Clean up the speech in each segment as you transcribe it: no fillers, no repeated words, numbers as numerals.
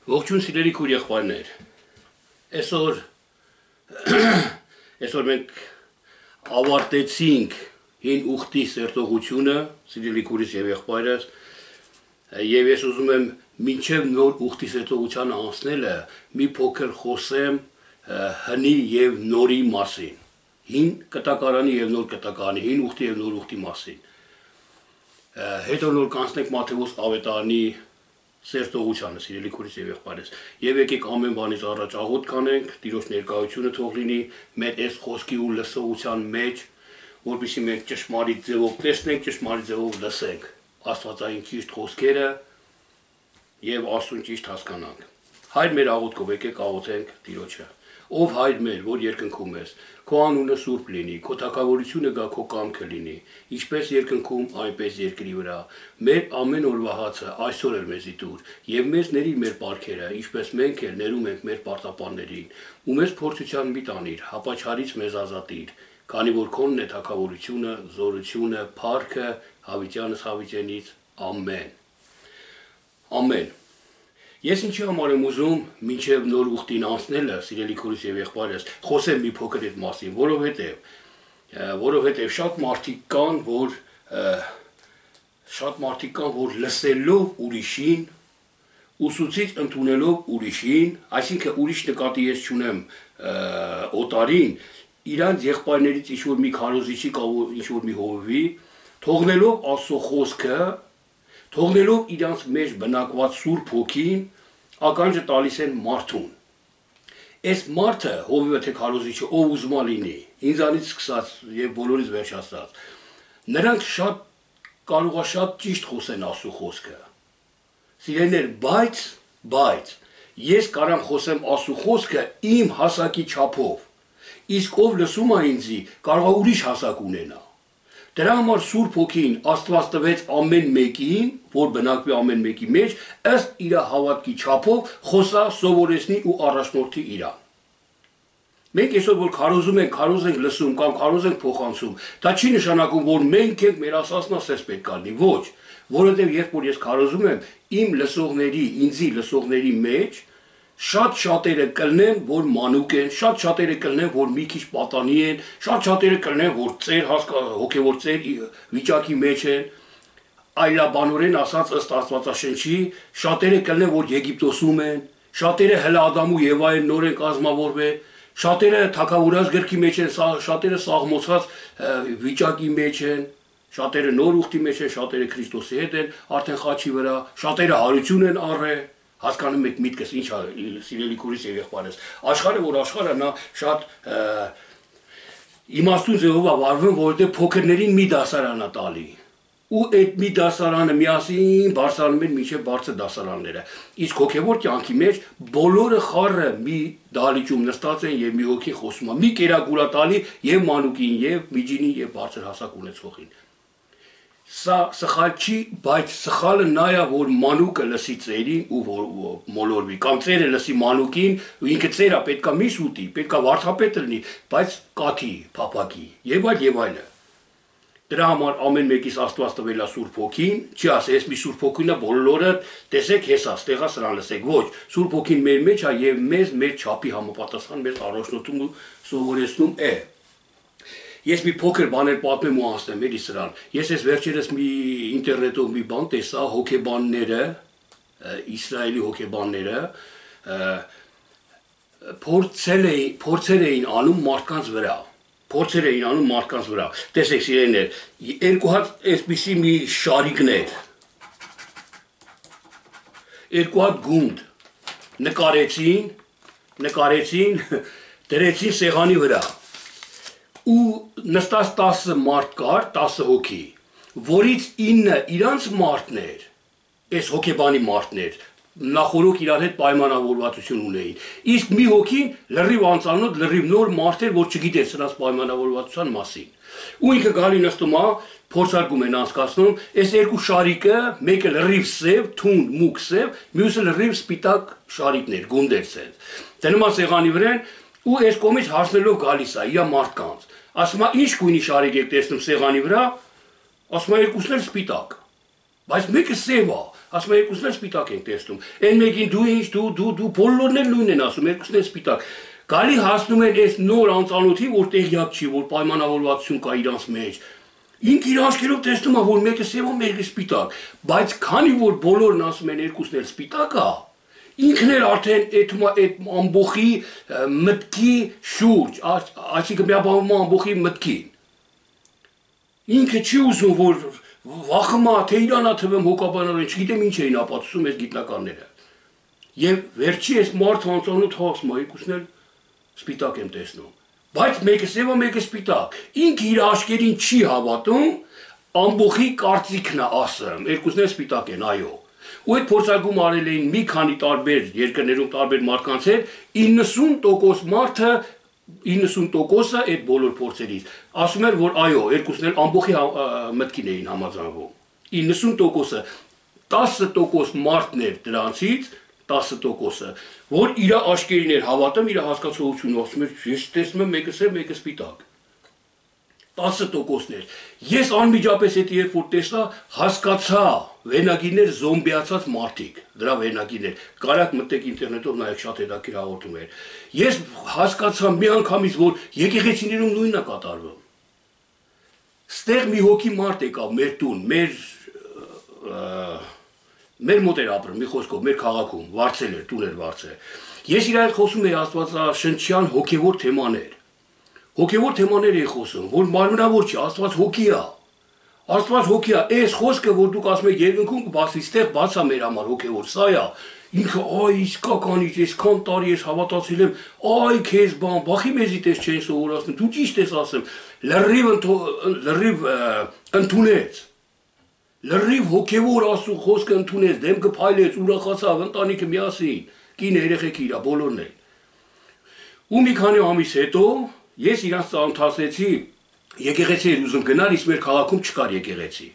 Ողջույն սիրելի քույր եղբայրներ, այսօր մենք ավարտեցինք հին ուխտի սերտողությունը, սիրելի քույրս եւ եղբայրս, եւ ես ուզում եմ մինչեւ նոր ուխտի սերտողությանը անցնելը մի փոքր խոսեմ հնի եւ նորի մասին, հին կտակարանի եւ նոր կտակարանի, հին ուխտի եւ նոր ուխտի մասին։ Հետո նոր կանցնենք Մատթեոս ավետարանի սերտողությանը, սիրելի քույրս եւ եղբայրս, եւ եկեք ամեն բանից առաջ աղոթ կանենք, Տիրոջ ներկայությունը թող լինի մեր այս խոսքի ու լսողության մեջ, որպեսզի մենք ճշմարիտ ձևով տեսնենք, ճշմարիտ ձևով լսենք Աստվածային ճիշտ խոսքերը եւ Աստծուն ճիշտ հասկանանք։ Հայր մեր աղոթքով եկեք աղոթենք Տիրոջը։ Ով Հայր մեր, որ երկնքում ես, քո անունը սուրբ լինի, քո թագավորությունը գա, քո կամքը լինի, ինչպես երկնքում, այնպես երկրի վրա։ Մեր ամեն օրվա հացը այսօր էլ մեզի տուր, եւ մեզ ների մեր պարգևը, ինչպես մենք էլ ներում ենք մեր պարտապաններին, ու մեզ փորձության մի տանիր, հապաչարից մեզ ազատիր, քանի որ քոնն է թագավորությունը, զորությունը, փառքը, հավիտյանս հավիտենից, ամեն։ Ամեն։ Ես ինչի համար եմ ուզում մինչև նոր ուխտին անցնելը, սիրելի քույրս եւ եղբայրս, խոսեմ մի փոքր այդ մասին, որովհետեւ շատ մարդիկ կան, որ լսելով ուրիշին, ուսուցիչ ընդունելով ուրիշին, այսինքն ուրիշ նկատի ես չունեմ օտարին, իրանց եղբայրներից ինչ-որ մի քարոզիչի կամ ինչ-որ մի հովվի, թողնելով Աստծո խոսքը, թողնելով իրանց մեջ բնակված Սուրբ Հոգին, ականջը տալիս են մարդուն։ Այս մարդը, հովիվը թե քարոզիչը, ով ուզում է լինի, ինձանից սկսած եւ բոլորից վերջացած, նրանք կարող է շատ ճիշտ խոսեն Աստծո խոսքը։ Սիրելիներ, բայց ես կարամ խոսեմ Աստծո խոսքը իմ հասակի չափով, իսկ ով լսում է ինձի, կարող է ուրիշ հասակ ունենա։ Դրա համար Սուրբ Հոգին Աստված տվեց ամեն մեկին, որ բնակվի ամեն մեկի մեջ, ըստ իր հավատքի չափով խոսա, սովորեցնի ու առաջնորդի իրան։ Մենք այսօր որ քարոզում ենք լսում կամ քարոզ ենք փոխանցում, դա չի նշանակում, որ մենք ենք մեր ասածն ասես պետք է լինի, ոչ, որովհետև երբ որ ես քարոզում եմ, իմ լսողների, ինձի լսողների մեջ շատ-շատերը կլնեն, որ մանուկ են, շատ-շատերը կլնեն, որ մի քիչ պատանի են, շատ-շատերը կլնեն, որ հոգևոր ծեր վիճակի մեջ են, այլաբանորեն ասած ըստ Աստվածաշնչի, շատերը կլնեն, որ Եգիպտոսում են, շատերը հələ Ադամ ու Եվա են նոր են կազմավորվել, շատերը թագավորած գրքի մեջ են, շատերը սաղմոցած վիճակի մեջ են, շատերը նոր ուխտի մեջ են, շատերը Քրիստոսի հետ են, արդեն խաչի վրա, շատերը հարություն են առել, հասկանում եք միտքս ինչ սիրելի քույրս եւ եղբայրս, աշխարհը որ աշխարհը նա շատ իմաստուն ձևով է վարվում, որովհետեւ փոքրներին մի դասարան է տալի, ու այդ մի դասարանը միասին բարձրանում են մինչև բարձր դասարանները, իսկ հոգևոր կյանքի մեջ բոլորը խառը մի դահլիճում նստած են եւ մի հոգի խոսում է, մի կերակուր է տալի եւ մանուկին եւ միջինին եւ բարձր հասակ ունեցողին։ Սա սխալ չի, բայց սխալը նա է, որ մանուկը լսի ծերին ու մոլորվի, կամ ծերը լսի մանուկին, ու ինքը ծերը պետքա միս ուտի, պետքա վարդապետը լինի, բայց կաթի, փափակի, եւ այլը։ Դրա համար ամեն մեկից Աստված տվել է Սուրբ Հոգին, չի ասի, ես մի Սուրբ Հոգին է բոլորը, տեսեք հեսա, ստեղա սրան լսեք, ոչ, Սուրբ Հոգին մեր մեջ է եւ մեզ մեր չափի համապատասխան մեզ առաջնորդում ու սովորեցնում է։ Ես մի փոքր բաներ պատմեմ ու անցնեմ էլի սրան։ Ես այս վերջերս մի ինտերնետով մի բան տեսա, հոգեբանները, Իսրայելի հոգեբանները փորձեր էին անում մարդկանց վրա։ Տեսեք սիրելիներ, երկու հատ այսպիսի մի շարիկներ, երկու հատ գունդ նկարեցին, դրեցին սեղանի վրա։ Ու նստած 10 մարդ կար, 10 հոգի, որից 9 իրանց մարդներ, այս հոգեբանի մարդներ, նախորոք իրար հետ պայմանավորվածություն ունեին, իսկ մի հոգին լրիվ անծանոթ, լրիվ նոր մարդ էր, որ չգիտեր սրանց պայմանավորվածության մասին։ Ու ինքը գալի նստում է, փորձարկում են անցկացնում, այս երկու շարիկը, մեկը լրիվ սև, թունդ, մուգ սև, մյուսը լրիվ սպիտակ շարիկներ, գունդեր սենց։ Դնում է սեղանի վրան, ու այս կողմից հարցնելով գալիս է իր մարդկանց։ Ասում է, ինչ գույնի շարիկ եք տեսնում սեղանի վրա, ասում է, երկուսն էլ սպիտակ։ Բայց մեկը սև է, ասում է երկուսն էլ սպիտակ են տեսնում։ Այն մեկին դու ինչ, դու բոլորն էլ նույնն են ասում, երկուսն էլ սպիտակ։ Գալի հասնում են այս նոր անծանոթի, որ տեղյակ չի, որ պայմանավորվածություն կա իրանց մեջ։ Ինքը իր աչքերով տեսնում է, որ մեկը սև է, մեկը սպիտակ, բայց քանի որ բոլորն ասում են երկուսն էլ սպիտակ է, ինքն էլ արդեն այդ ամբողի մտքի շուրջ, այսինքն միաբանվում է ամբողի մտքին։ Ինքը չի ուզում, որ վախմա, թե իրանա թվեմ հոգաբանորեն, չգիտեմ ինչ էին ապացուցում այս գիտնականները։ Եվ վերջի այս մարդը անծանոթ հասում է, երկուսն էլ սպիտակ եմ տեսնում։ Բայց մեկը սև է, մեկը սպիտակ։ Ինքը իր աչքերին չի հավատում, ամբողի կարծիքն է ասում, երկուսն էլ սպիտակ են, այո։ Ու այդ փորձարկում արել էին մի քանի տարբեր երկրներում տարբեր մարդկանց հետ, 90% մարդը 90%-ը այդ բոլոր փորձերից ասում էր, որ այո, երկուսն էլ ամբողի մտքին էին համաձայնվում։ 90%-ը 10% մարդն էր դրանցից 10%-ը, որ իր աչքերին էր հավատում, իր հասկացողությունը ասում էր, ես տեսնում եմ մեկը սև, մեկը սպիտակ։ 10%-ներ։ Ես անմիջապես այդ երբ որ տեսա, հասկացա, վերնագիրներ զոմբիացած մարդիկ, դրա վերնագիրներ, կարակ մտեք ինտերնետով նայեք, շատ հետաքրքիր հաղորդում էր։ Ես հասկացա միանգամից, որ եկեղեցիներում նույնն է կատարվում։ Ստեղ մի հոգի մարդ եկավ մեր տուն, մեր մոտ էր ապրում, մի խոսքով, մեր քաղաքում, վարձել էր, տուն էր վարձել։ Ես իր հետ խոսում էի աստվածաշնչյան հոգևոր թեմաներ։ Հոգևոր թեմաներ էի խոսում, որ մարմնավոր չի, Աստված հոգի է։ Աստված հոգի է, այս խոսքը, որ դուք ասում եք երկնքում կբացվի, ստեղ բաց է մեր համար հոգևոր, սա է։ Ինքը այ իսկականից, այսքան տարի ես հավատացել եմ, այ քեզ բան, բախի մեզի տես չեն սովորացնում, դու ճիշտ ես ասում, լրիվ ընդունեց։ Լրիվ հոգևոր Աստծո խոսքը ընդունեց, դեմքը փայլեց, ուրախացավ, ընտանիքը միասին, կինը, երեխեքը իրա, բոլորն են։ Ու մի քանի ամիս հետո ես իրանց ծանոթացեցի, եկեղեցի էր ուզում գնալ, իսկ մեր քաղաքում չկար եկեղեցի։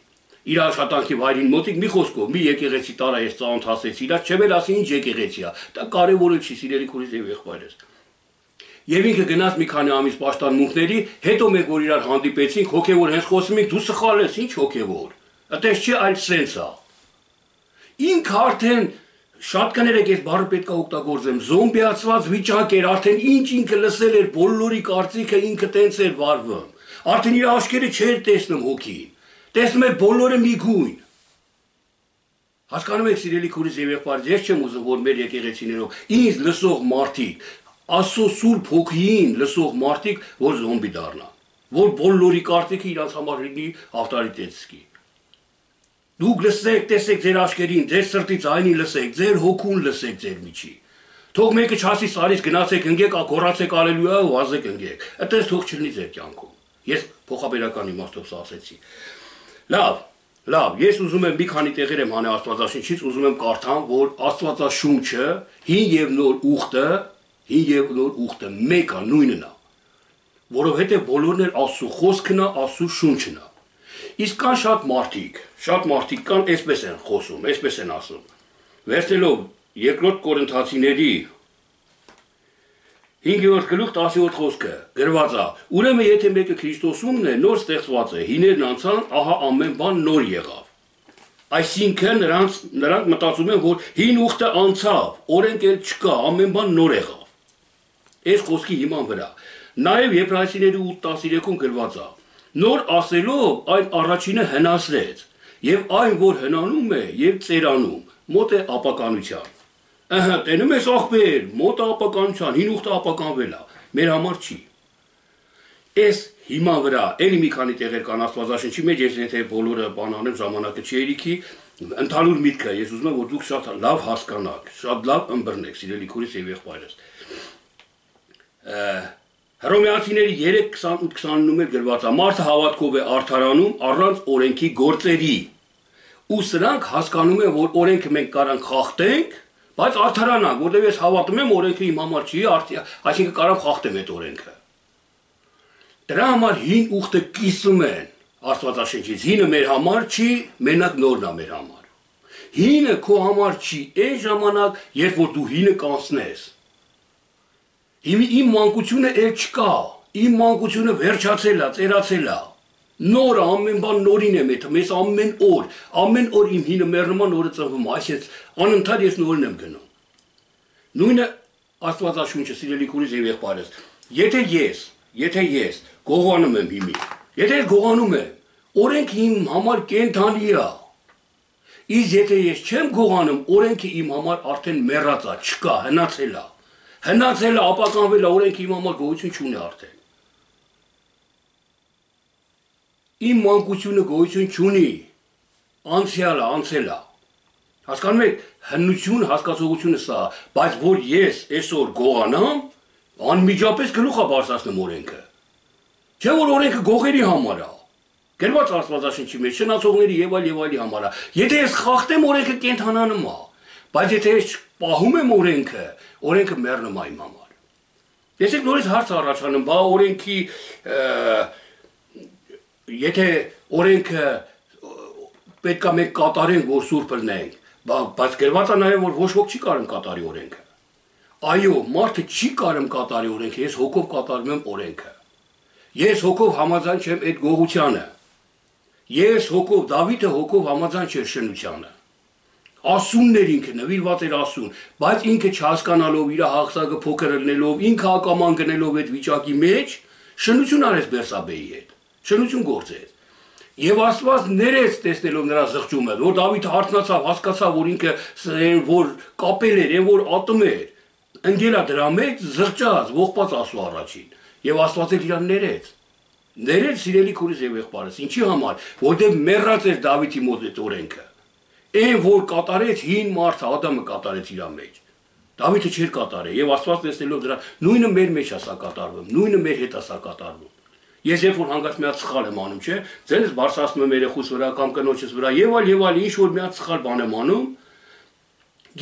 Իր աշխատանքի վայրին մոտիկ մի խոսքով, մի եկեղեցի տարա ես ծանոթացեցի, իրա չեմ էլ ասի ինչ եկեղեցի է, դա կարևոր չի, սիրելի քուրիս եւ եղբայրս։ Եվ ինքը գնաց մի քանի ամիս պաշտամունքների, հետո մենք որ իրար հանդիպեցինք, հոգևոր հենց խոսում ենք, դու սխալ ես, ինչ հոգևոր։ Այդպես չի, այլ սենս է։ Ինքը արդեն շատ կներեք այս բառը պետք է օգտագործեմ, զոմբիացված վիճակ էր, արդեն ինչ ինքը լսել էր, բոլորի կարծիքը ինքը տենց էր վարվում։ Արդեն իր աչքերը չէր տեսնում հոգին, տեսնում էր բոլորը միգույն։ Հասկանում եք, սիրելի քուրիս եւ եղբայրս, ես չեմ ուզում, որ մեր եկեղեցիներով ինձ լսող մարդիկ, Աստծո սուրբ հոգին լսող մարդիկ, որ զոմբի դառնան, որ բոլորի կարծիքը իրաց համար լինի ավտորիտետ զգի։ Դուք լսեք, տեսեք ձեր աչքերին, ձեր սրտի ձայնին լսեք, ձեր հոգուն լսեք ձեր միջի։ Թող մեկը չասի սարից գնացեք ընկեք, ակորացեք ալելույա ու ազեք ընկեք։ Այդպես թող չլինի ձեր կյանքում։ Ես փոխաբերական իմաստով սա ասեցի։ Լավ, ես ուզում եմ մի քանի տեղեր եմ հանել Աստվածաշնչից, ուզում եմ կարդամ, որ Աստվածաշունչը հին եւ նոր ուխտը մեկը նույնն է, որովհետեւ բոլորն էլ Աստծո խոսքն է, Աստծո շունչն է։ Իսկ կան շատ մարդիկ կան, այսպես են խոսում, այսպես են ասում։ Վերցնելով 2 Կորինթացիների 5-րդ գլուխ 10-րդ խոսքը գրված է. Ուրեմն եթե մեկը Քրիստոսումն է, նոր ստեղծված է, հիներն անցան, ահա ամեն բան նոր եղավ։ Այսինքն նրանք մտածում են, որ հին ուխտը անցավ, օրենք էլ չկա, ամեն բան նոր եղավ։ Այս խոսքի հիման վրա։ Նաև Եբրայեցիների 8:13-ում գրված է. Նոր ասելով այն առաջինը հնացրեց, եւ այն, որ հնանում է եւ ծերանում, մոտ է ապականության։ Տենում ես ախպեր, մոտ է ապականության, հին ուխտը ապականվել է, մեր համար չի։ Այս հիմա վրա էլի մի քանի տեղեր կան Աստվածաշնչի մեջ, ես եթե բոլորը բան անեմ, ժամանակը չի երիքի, ընդհանուր միտքը, ես ուզում եմ, որ դուք շատ լավ հասկանաք, շատ լավ ըմբռնեք, սիրելի քուրիս եւ եղբայրս։ Հռոմեացիների 3:28-29-ում էլ գրված է. Մարդը հավատքով է արդարանում առանց օրենքի գործերի։ Ու սրանք հասկանում են, որ օրենքը մենք կարանք խախտենք, բայց արդարանանք, որտեղ ես հավատում եմ, օրենքը իմ համար չի, այսինքն կարող խախտեմ այդ օրենքը։ Դրա համար հին ուխտը կիսում են Աստվածաշնչից։ Հինը մեր համար չի, մենակ նորն է մեր համար։ Հինը քո համար չի, այն ժամանակ, երբ որ դու հինը կանցնես։ Իմ մանկությունը էլ չկա, իմ մանկությունը վերջացել է, ծերացել է։ Նոր ամեն բան նորին է մեթ, մեզ ամեն օր իմ հինը մեռնում, նորը ծնվում, այսպես անընդհատ ես նորն եմ գնում։ Նույնը Աստվածաշունչը սիրելի քուրիս եւ եղբայրս, եթե ես գողանում եմ հիմի, եթե ես գողանում եմ, օրենքը իմ համար կենթանի է։ Իսկ եթե ես չեմ գողանում, օրենքը իմ համար արդեն մեռած է, չկա, հնացել է։ Հնացել է, ապականվել է, օրենքը իմ համար գոյություն չունի արդեն։ Իմ մանկությունը գոյություն չունի, անցյալը, անցել է։ Հասկանում եք, հնություն հասկացողությունը սա, բայց որ ես այսօր գողանամ, անմիջապես գլուխ է բարձրացնում օրենքը։ Չէ՞ որ օրենքը գողերի համար է։ Գրված Աստվածաշնչի մեջ շնացողների եւ այլի համար է։ Եթե ես խախտեմ օրենքը կենթանանում է, բայց եթե ես պահում եմ օրենքը մեռնում է իմ համար։ Տեսեք նորից հարց առաջանում, բա օրենքի եթե օրենքը պետք է մենք կատարենք, որ սուրբ լինենք, բայց գրված է նաև որ ոչ ոք չի կարող կատարի օրենքը։ Այո, մարդը չի կարող կատարի օրենքը, ես հոգով կատարում եմ օրենքը։ Ես հոգով համաձայն չեմ այդ գողությանը։ Ես հոգով, Դավիթը հոգով համաձայն չէր շնությանը։ Ասունն էր ինքը, նվիրված էր ասուն, բայց ինքը չհասկանալով իր հաղթակը փոքր լինելով, ինքը ակաման գնելով այդ վիճակի մեջ, շնություն արեց Բերսաբեի հետ, շնություն գործեց։ Եվ Աստված ներեց տեսնելով նրա զղջումը, որ Դավիթը արթնացավ, հասկացավ, որ ինքը որ կապել էր, որ ատում էր, ընկելա դրա մեջ զղջաց, ողբած ասու առաջին, եւ Աստված էլ իրան ներեց։ Ներեց սիրելի քուրիս եւ եղբայրս, ինչի համար, որտեղ մեռած էր Դավիթի մոտ այդ օրենքը։ Այն որ կատարեց հին մարդը Ադամը կատարեց իր մեջ։ Դավիթը չէր կատարել եւ Աստված տեսնելով դրա նույնը մեր մեջ ասա կատարվում, նույնը մեր հետ ասա կատարվում։ Ես երբ որ հանգած մի հատ սխալ եմ անում, չէ՞, ձենս բարձրացնում եմ երեխուս վրա կամ կնոջս վրա եւ այլ ինչ որ մի հատ սխալ բան եմ անում,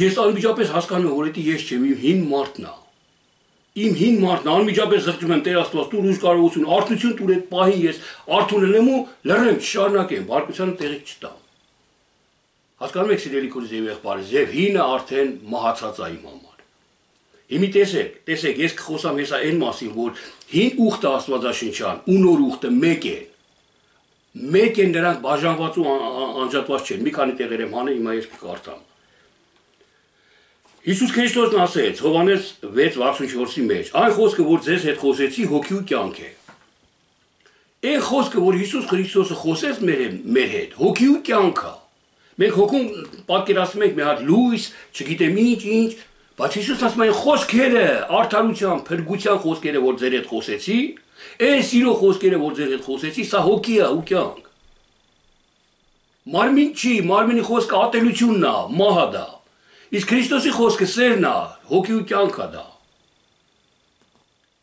ես անմիջապես հասկանում եմ, որ դա ես չեմ, իմ հին մարդն է։ Իմ հին մարդն անմիջապես զղջում եմ Տեր Աստված, դու ուժ կարողություն, արթնություն տուր այդ պահին ես արթուն եմ ու լռեմ, չշարունակեմ, բարկությանը տեղի չտամ։ Հասկանում եք սիրելի քուրս եւ եղբայրս, եւ հինը արդեն մահացած է իմ համար։ Հիմի տեսեք, ես կխոսամ հեսա այն մասին, որ հին ուխտը Աստվածաշնչյան ու նոր ուխտը մեկ են։ Մեկ են նրանք բաժանված ու անջատված չեն։ Մի քանի տեղեր եմ հանել, հիմա ես կկարդամ։ Հիսուս Քրիստոսն ասեց Հովհաննես 6:64-ի մեջ. այն խոսքը, որ ձեզ հետ խոսեցի, հոգի ու կյանք է։ Այն խոսքը, որ Հիսուս Քրիստոսը խոսեց մեր հետ, հոգի ու կյանք է։ Մենք հոգում պատկերացնում ենք մի հատ լույս, չգիտեմ ինչ, բայց Հիսուսն ասում է խոսքերը, արդարության, փրկության խոսքերը, որ ձեր հետ խոսեցի, այն սիրո խոսքերը, որ ձեր հետ խոսեցի, սա հոգի է ու կյանք։ Մարմին չի, մարմինի խոսքը ատելությունն է, մահը դա։ Իսկ Քրիստոսի խոսքը սերն է, հոգի ու կյանք է դա։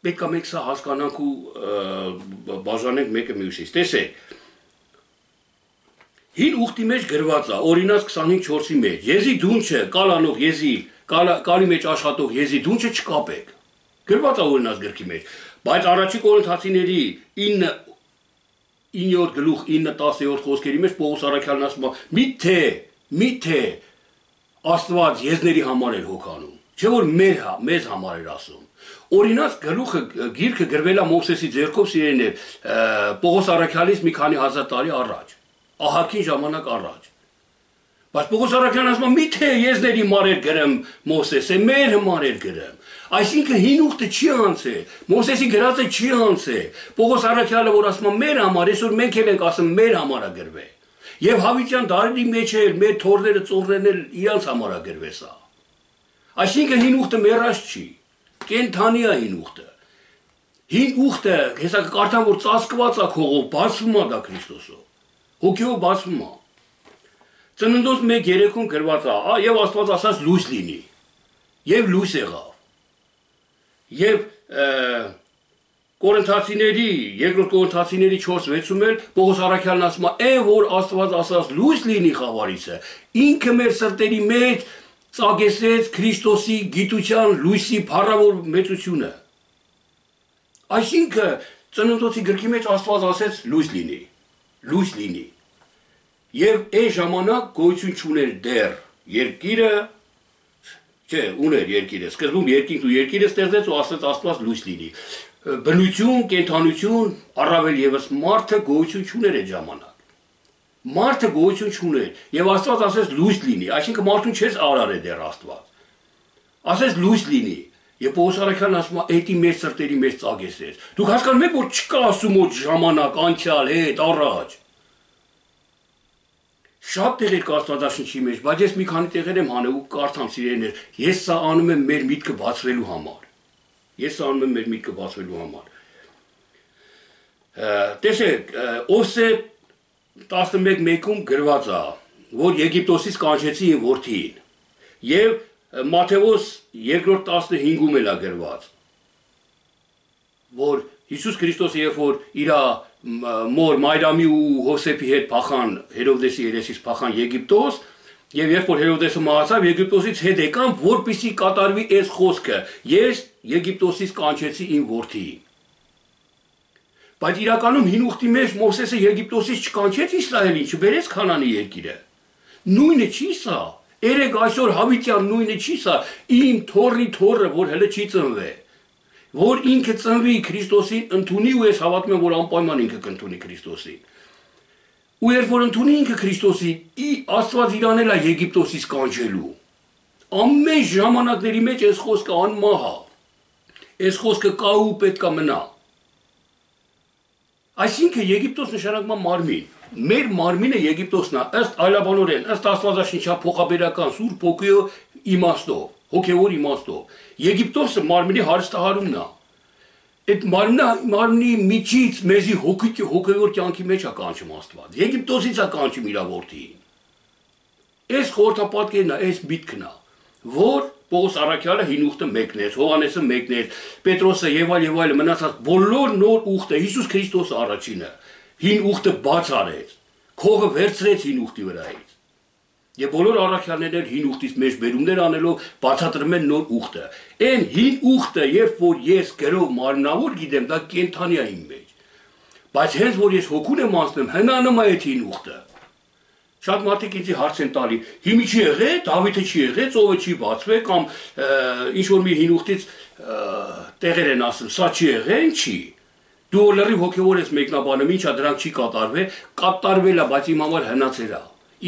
Պետք է մենք սա հասկանանք ու բաժանենք մեկը մյուսից։ Տեսեք, հին ուխտի մեջ գրված է, Օրինաց 25:4-ի մեջ, եզի դունչը, կալանող եզի, կալի մեջ աշխատող եզի դունչը չկապեք։ Գրված է Օրինաց գրքի մեջ, բայց առաջի Կորինթացիների 9-րդ գլուխ 9-10-րդ խոսքերի մեջ Պողոս առաքյալն ասում է, միթե Աստված եզների համար էր հոգանում, չէ որ մեզ համար էր ասում։ Օրինաց գիրքը գրվել է Մովսեսի ձեռքով սիրելիներ, Պողոս առաքյալից մի քանի հազար տարի առաջ, ահագին ժամանակ առաջ։ Բայց Պողոս առաքյալն ասում է, միթե եզների համար էր գրեմ Մովսեսը, մեր համար էր գրեմ։ Այսինքն հին ուխտը չի անցել, Մովսեսի գրածը չի անցել։ Պողոս առաքյալը որ ասում է մեր համար, այսօր մենք էլ ենք ասում մեր համար է գրվել։ Եվ հավիտյան դարերի մեջ էլ մեր թորները, ծոռներն էլ իրանց համար է գրվել սա։ Այսինքն հին ուխտը մեռած չի, կենթանի է հին ուխտը։ Հին ուխտը, հեսա կարդամ որ ծածկված է քողով, բացվում է դա Քրիստոսով։ Հոգիով բացվում է։ Ծննդոց 1:3-ում գրված է, եւ Աստված ասաց լույս լինի։ Եվ լույս եղավ։ Եվ երկրորդ Կորինթացիների 4:6-ում էլ Պողոս առաքյալն ասում է, «Այն որ Աստված ասաց լույս լինի խավարիցը, ինքը մեր սրտերի մեջ ծագեցրեց Քրիստոսի գիտության լույսի փառավոր մեծությունը»։ Այսինքն Ծննդոցի գրքի մեջ Աստված ասեց լույս լինի։ Եվ այն ժամանակ գոյություն չուներ դեռ երկիրը, չէ, ուներ երկիրը, սկզբում երկինքն ու երկիրը ստեղծեց ու ասեց Աստված լույս լինի։ բնություն, կենթանություն, առավել եւս մարդը գոյություն չուներ այդ ժամանակ։ Մարդը գոյություն չուներ, եւ Աստված ասեց լույս լինի, այսինքն մարդուն չես արարել դեռ Աստված։ Ասես լույս լինի, եւ Պողոս Արաքյանն ասում է, «Էդի մեր սրտերի մեջ ծագեցեց»։ Դուք հասկանում եք, որ չկա ասում որ ժամանակ, անցյալ, հետ, առաջ։ Շատ տեղեր կա Աստվածաշնչի մեջ, բայց ես մի քանի տեղեր եմ հանել ու կարդամ սիրելիներ, ես սա անում եմ մեր միտքը բացվելու համար։ Ես սա անում եմ մեր միտքը բացվելու համար։ Տեսեք, Օսեփ 11:1-ում գրված է, որ Եգիպտոսից կանչեցի իմ որդին։ Եվ Մատթեոս 2:15-ում էլ է գրված, որ Հիսուս Քրիստոսը երբ որ իր մոր Մայրամի ու Հովսեփի հետ փախան Հերովդեսի երեսից փախան Եգիպտոս, եւ երբ որ Հերովդեսը մահացավ, Եգիպտոսից հետ եկան, որպեսզի կատարվի այս խոսքը. ես Եգիպտոսից կանչեցի իմ որդիին։ Բայց իրականում հին ուխտի մեջ Մովսեսը Եգիպտոսից չկանչեց Իսրայելին, չբերեց Քանանի երկիրը։ Նույնը չի սա։ Երեք այսօր հավիտյան նույնը չի սա, իմ թորի թորը, որ հələ չի ծնվել, որ ինքը ծնվի Քրիստոսին ընդունի ու ես հավատում եմ, որ անպայման ինքը կընդունի Քրիստոսին։ Ու երբ որ ընդունի ինքը Քրիստոսին, Աստված իրան էլ է Եգիպտոսից կանչելու։ Ամեն ժամանակների մեջ այս խոսքը անմահ է։ Այս խոսքը կա ու պետք է մնա։ Այսինքն Եգիպտոս նշանակում է մարմին։ Մեր մարմինը Եգիպտոսն է, ըստ այլաբանորեն, ըստ Աստվածաշնչյա փոխաբերական Սուրբ Հոգու իմաստով, հոգևոր իմաստով։ Եգիպտոսը մարմինի հարստահարումն է։ Այդ մարմնի միջից մեզի հոգևոր կյանքի մեջ է կանչում Աստված։ Եգիպտոսից է կանչում իր որդին։ Այս խորհրդապատկերն է, այս միտքն է, որ Պողոս Արաքյալը հին ուխտը մեկնեց, Հովհաննեսը մեկնեց, Պետրոսը եւ այլ մնացած բոլոր նոր ուխտը, Հիսուս Քրիստոսը առաջինը հին ուխտը բաց արեց, քողը վերցրեց հին ուխտի վրայից։ Եվ բոլոր առաքյալներն հին ուխտից մեջ բերումներ անելով բացատրում են նոր ուխտը։ Այն հին ուխտը, երբ որ ես գրով մարմնավոր գիտեմ, դա կենթանի է իմ մեջ։ Բայց հենց որ ես հոգուն եմ անցնում, հնանում է այդ հին ուխտը։ Շատ մարդիկ ինձ հարց են տալի, հիմի չի եղել, Դավիթը չի եղել, ծովը չի բացվել, կամ ինչ որ մի հին ուխտից տեղեր են ասում, սա չի եղել, ինչի։ Դու լրիվ հոգևոր ես մեկնաբանում, ինչա դրանք չի կատարվել է, բայց իմ համար հնացել է։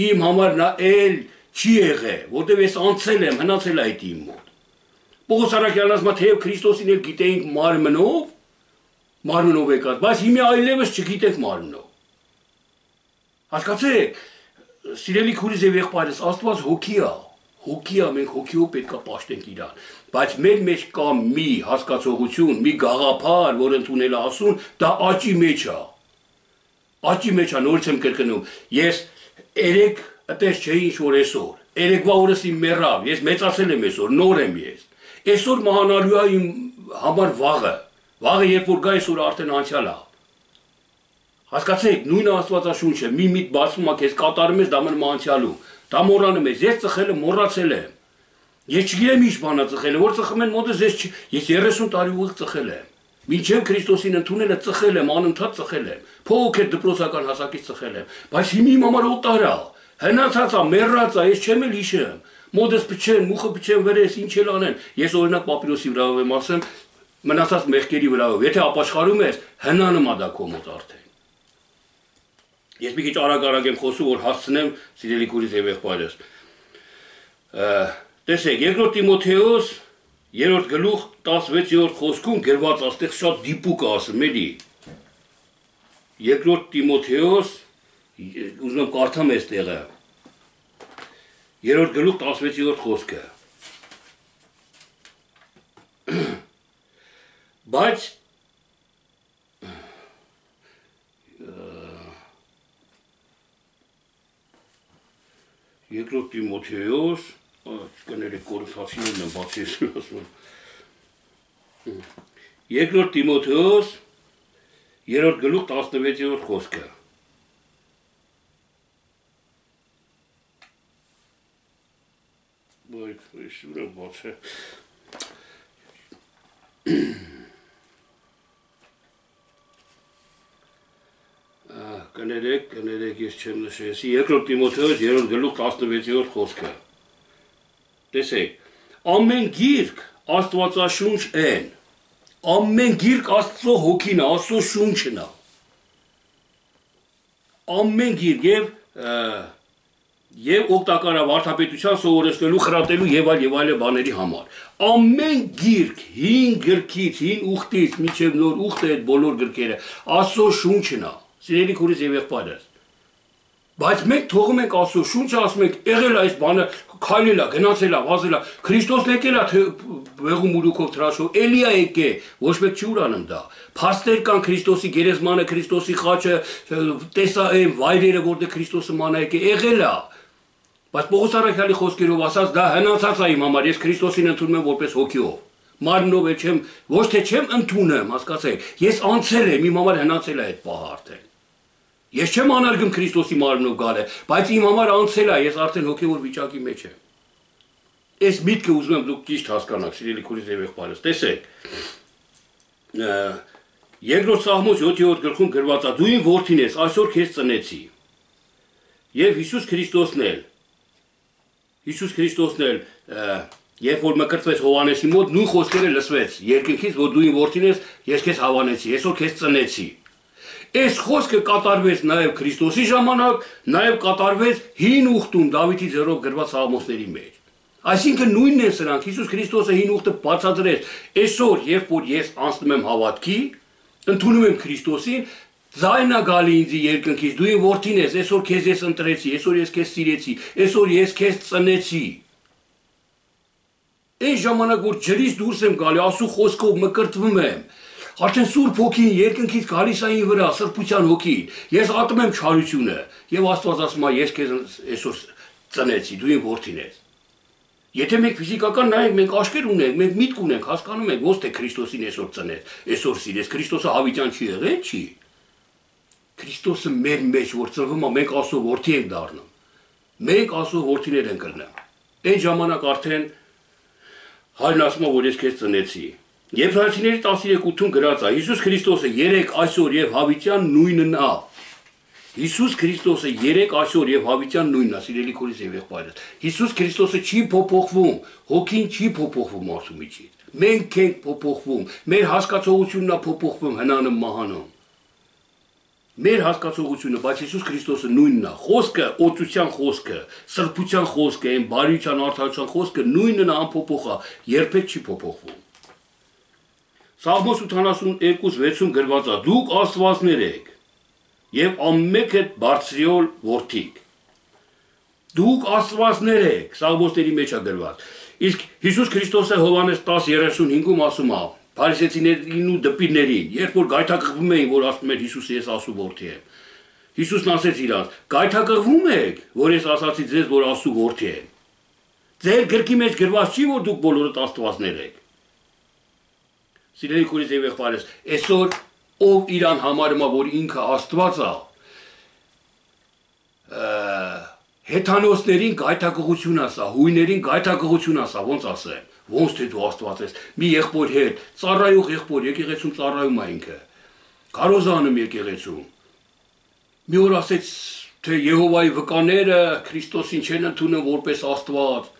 Իմ համար նա էլ չի եղել, որտեղ ես անցել եմ, հնացել է այդ իմ մոտ։ Պողոս Արաքյալն ասում է, թեև Քրիստոսին էլ գիտեինք մարմնով եկած, բայց հիմա այլևս չգիտենք մարմնով։ Հասկացեք, սիրելի քուրիս եւ եղբայրս, Աստված հոգի է, մենք հոգիով պետք է պաշտենք իրան, բայց մեր մեջ կա մի հասկացողություն, մի գաղափար, որ ընդունել է ասուն, դա աճի մեջ է։ Աճի մեջ է, նորից եմ կրկնում, ես երեք այդպես չէի ինչ որ այսօր, երեկվա օրս իմ մեռավ, ես մեծացել եմ այսօր, նոր եմ ես։ Այսօր մահանալու է իմ համար վաղը երբ որ գա այսօր արդեն անցյալ է։ Հասկացեք, նույնը Աստվածաշունչը, մի միտ բացվում է, քեզ կատարում ես, դա մնում անցյալում, դա մոռանում ես, ես ծխել եմ, մոռացել եմ։ Ես չգիտեմ ինչ բան է ծխել, որ ծխում են մոտս ես 30 տարի ուղիղ ծխել եմ։ Մինչև Քրիստոսին ընդունելը ծխել եմ, անընդհատ ծխել եմ։ Փոքր դպրոցական հասակից ծխել եմ, բայց հիմա իմ համար օտար է, հնացած է, մեռած է, ես չեմ էլ հիշեմ։ Մոտս փչեն, մուխը փչեն վրես, ինչ էլ անեն։ Ես օրինակ պապիրոսի վրայով եմ ասեմ, մնացած մեղքերի վրայով, եթե ապաշխարում ես, հնանում է դա քո մոտ արդեն։ Ես մի քիչ արագ եմ խոսում, որ հասցնեմ սիրելի քուրիս եւ եղբայրս։ Տեսեք, 2 Տիմոթեոս 3 գլուխ 16-րդ խոսքում գրված աստեղ շատ դիպուկ ասում էլի։ 2 Տիմոթեոս ուզում եմ կարդամ այս տեղը։ 3 գլուխ 16-րդ խոսքը։ Բայց Երկրորդ Տիմոթեոս, կներեք Կորինթացիներն եմ բացի ասում։ Երկրորդ Տիմոթեոս 3 գլուխ 16-րդ խոսքը։ Բայց շուտ բացե։ Կներեք, ես չեմ նշեցի, 2 Տիմոթեոս 3 գլուխ 16-րդ խոսքը։ Տեսեք, ամեն գիրք Աստվածաշունչ են, Ամեն գիրք Աստծո հոգին է, Աստծո շունչն է։ Ամեն գիրք եւ օգտակար է վարդապետության սովորեցնելու, խրատելու եւ այլ բաների համար։ Ամեն գիրք, հին գրքից, հին ուխտից, մինչեւ նոր ուխտը այդ բոլոր գրքերը Աստծո շունչն է։ Սիրելի քուրս եւ եղբայրս։ Բայց մենք թողում ենք Աստծո շունչը, ասում ենք, եղել է այս բանը, քայլել է, գնացել է, վազել է, Քրիստոսն եկել է վեղու մուրուքով թրաշով, էլի է եկե, ոչ մեկ չի ուրանում դա։ Փաստեր կան Քրիստոսի գերեզմանը, Քրիստոսի խաչը, տեսա այն վայրերը, որտեղ Քրիստոսը մանա եկե, եղել է։ Բայց Պողոս առաքյալի խոսքերով ասած, դա հնացած է իմ համար, ես Քրիստոսին ընդունում եմ որպես հոգիով։ Մարմնով չեմ, ոչ թե չեմ ընդունում, հասկացեք, ես անցել եմ, իմ համար հնացել է այդ պահը արդեն։ Ես չեմ անարգում Քրիստոսի մարմնով գալը, բայց իմ համար անցել է, ես արդեն հոգևոր վիճակի մեջ եմ։ Այս միտքը ուզում եմ դուք ճիշտ հասկանաք, սիրելի քուրս եւ եղբայրս, տեսեք։ Երկրորդ Սաղմոս 7-րդ գլխում գրված է. «Դու իմ որդին ես, այսօր քեզ ծնեցի»։ Եվ Հիսուս Քրիստոսն էլ, երբ որ մկրտվեց Հովհաննեսի մոտ, նույն խոսքերը լսվեց երկնքից, որ դու իմ որդին ես, ես քեզ հավանեցի, այսօր քեզ ծնեցի։ Այս խոսքը կատարվեց նաև Քրիստոսի ժամանակ, նաև կատարվեց հին ուխտում Դավիթի ձեռով գրված սաղմոսների մեջ։ Այսինքն նույնն է սրանք, Հիսուս Քրիստոսը հին ուխտը բացատրեց։ Այսօր, երբ որ ես անցնում եմ հավատքի, ընդունում եմ Քրիստոսին, ձայնա գալի ինձ երկնքից, դու իմ որդին ես, այսօր քեզ ես ընտրեցի, այսօր ես քեզ սիրեցի, այսօր ես քեզ ծնեցի։ Այն ժամանակ, որ ջրից դուրս եմ գալի, Աստծո խոսքով մկրտվում եմ, արդեն Սուրբ Հոգին երկնքից գալիս է ինձ վրա, սրբության հոգին, ես ատում եմ չարությունը, եւ Աստված ասում է, ես քեզ այսօր ծնեցի, դու իմ որդին ես։ Եթե մենք ֆիզիկական նայենք, մենք աշկեր ունենք, մենք միտք ունենք, հասկանում ենք, ոչ թե Քրիստոսին այսօր ծնեց, այսօր սիրես, Քրիստոսը հավիտյան չի եղել, չի։ Քրիստոսը մեր մեջ որ ծնվում է, մենք Աստծո որդի ենք դառնում։ Մենք Աստծո որդիներ ենք կրնում։ Այդ ժամանակ արդեն Հայրն ասում է, որ ես քեզ ծնեցի։ Եբրայեցիների 13:8-ում գրած է. Հիսուս Քրիստոսը երեք այսօր եւ հավիտյան նույնն է։ Հիսուս Քրիստոսը երեք այսօր եւ հավիտյան նույնն է, սիրելի քուրս եւ եղբայրս։ Հիսուս Քրիստոսը չի փոփոխվում, հոգին չի փոփոխվում մարդու միջից։ Մենք ենք փոփոխվում, մեր հասկացողությունն է փոփոխվում, հնանում մահանում։ Մեր հասկացողությունը, բայց Հիսուս Քրիստոսը նույնն է։ Խոսքը, օծության խոսքը, սրբության խոսքը, այն բարիության արդարության խոսքը նույնն է, անփոփոխ է, երբեք չի փոփոխվում։ Սաղմոս 82:6-ում գրված է. Դուք աստվածներ եք եւ ամենքը բարձրիոլ որդիկ։ Դուք աստվածներ եք, Սաղմոսների մեջ է գրված։ Իսկ Հիսուս Քրիստոսը Հովհաննես 10:35-ում ասում է. Փարիսեցիներին ու դպիրներին, երբ որ գայթակղվում էին, որ ասում են Հիսուսը ես Աստծո որդի եմ։ Հիսուսն ասեց իրանց. գայթակղվում եք, որ ես ասացի ձեզ, որ Աստծո որդի եմ։ Ձեր գրքի մեջ գրված չի, որ դուք բոլորդ աստվածներ եք։ Սիրելի քուրս եւ եղբայրս, այսօր ով իրան համարում է, որ ինքը Աստված է, հեթանոսներին գայթակղություն ասա, հույներին գայթակղություն ասա, ոնց ասեմ։ Ոնց թե դու Աստված ես, մի եղբոր հետ, ծառայող եղբոր, եկեղեցում ծառայում է ինքը, քարոզանում եկեղեցում։ Մի օր ասեց, թե Եհովայի վկաները Քրիստոսին չեն ընդունում որպես Աստված։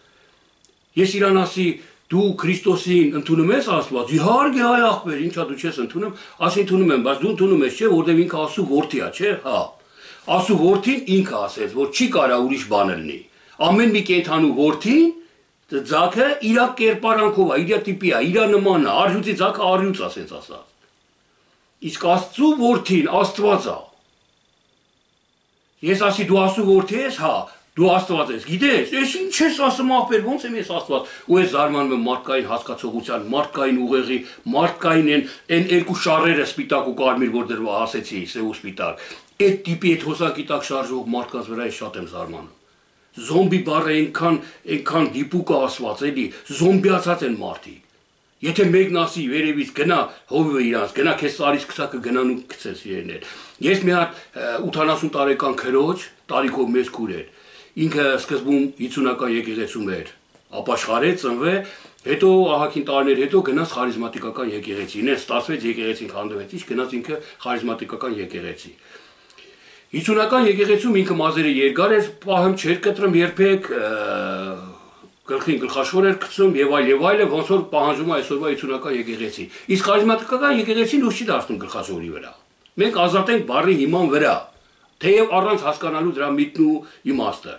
Ես իրան ասի, դու Քրիստոսին ընդունում ես Աստված։ Իհարկե, այ ախպեր, ինչա դու չես ընդունում, ասի ընդունում եմ, բայց դու ընդունում ես, չէ, որտեղ ինքը Աստծո որդի է, չէ, հա։ Աստծո որդին ինքը ասեց, որ չի կարա ուրիշ բան լինի։ Ամեն մի կենդանու որդին ձակը իր կերպարանքով է, իր տիպի է, իր նման է, արյուծի ձակը արյուծ ասենց ասած։ Իսկ Աստծո որդին Աստված է։ Ես ասի դու Աստծո որդի ես, հա, դու Աստված ես, գիտես, ես ինչ ես ասում ախպեր, ոնց եմ ես Աստված։ Ու ես զարմանում եմ մարդկային հասկացողության, մարդկային ուղեղի, մարդկային այն երկու շարերը սպիտակ ու կարմիր, որ դրվա ասեցի, սև ու սպիտակ։ Այդ տիպի այդ հոսակի տակ շարժող մարդկանց վրա ես շատ եմ զարմանում։ Զոմբի բառը այնքան դիպուկ է ասված, էլի, զոմբիացած են մարդիկ։ Եթե մեկն ասի վերևից գնա հովը իրանց, գնա քեզ սարից քսակը գնան ու գցես իրեններ։ Ես մի հատ 80 տարեկան քրոջ, տարիքով մեծ քուր էր։ Ինքը սկզբում 50-ական եկեղեցում էր, ապաշխարեց, ծնվեց, հետո ահագին տարիներ հետո գնաց խարիզմատիկական եկեղեցի։ Ինձ ստացվեց եկեղեցին քանդվեց, ինչ գնաց ինքը խարիզմատիկական եկեղեցի։ 50-ական եկեղեցում ինքը մազերը երկար էր, պահում չէր կտրում երբեք, գլխին գլխաշոր էր գցում եւ այլ ոնց որ պահանջում է այսօրվա 50-ական եկեղեցի։ Իսկ խարիզմատիկական եկեղեցին ուշ չի դարձնում գլխաշորի վրա։ Մենք ազատ ենք բառի հիման վրա, թեև առանց հասկանալու դրա միտն ու իմաստը։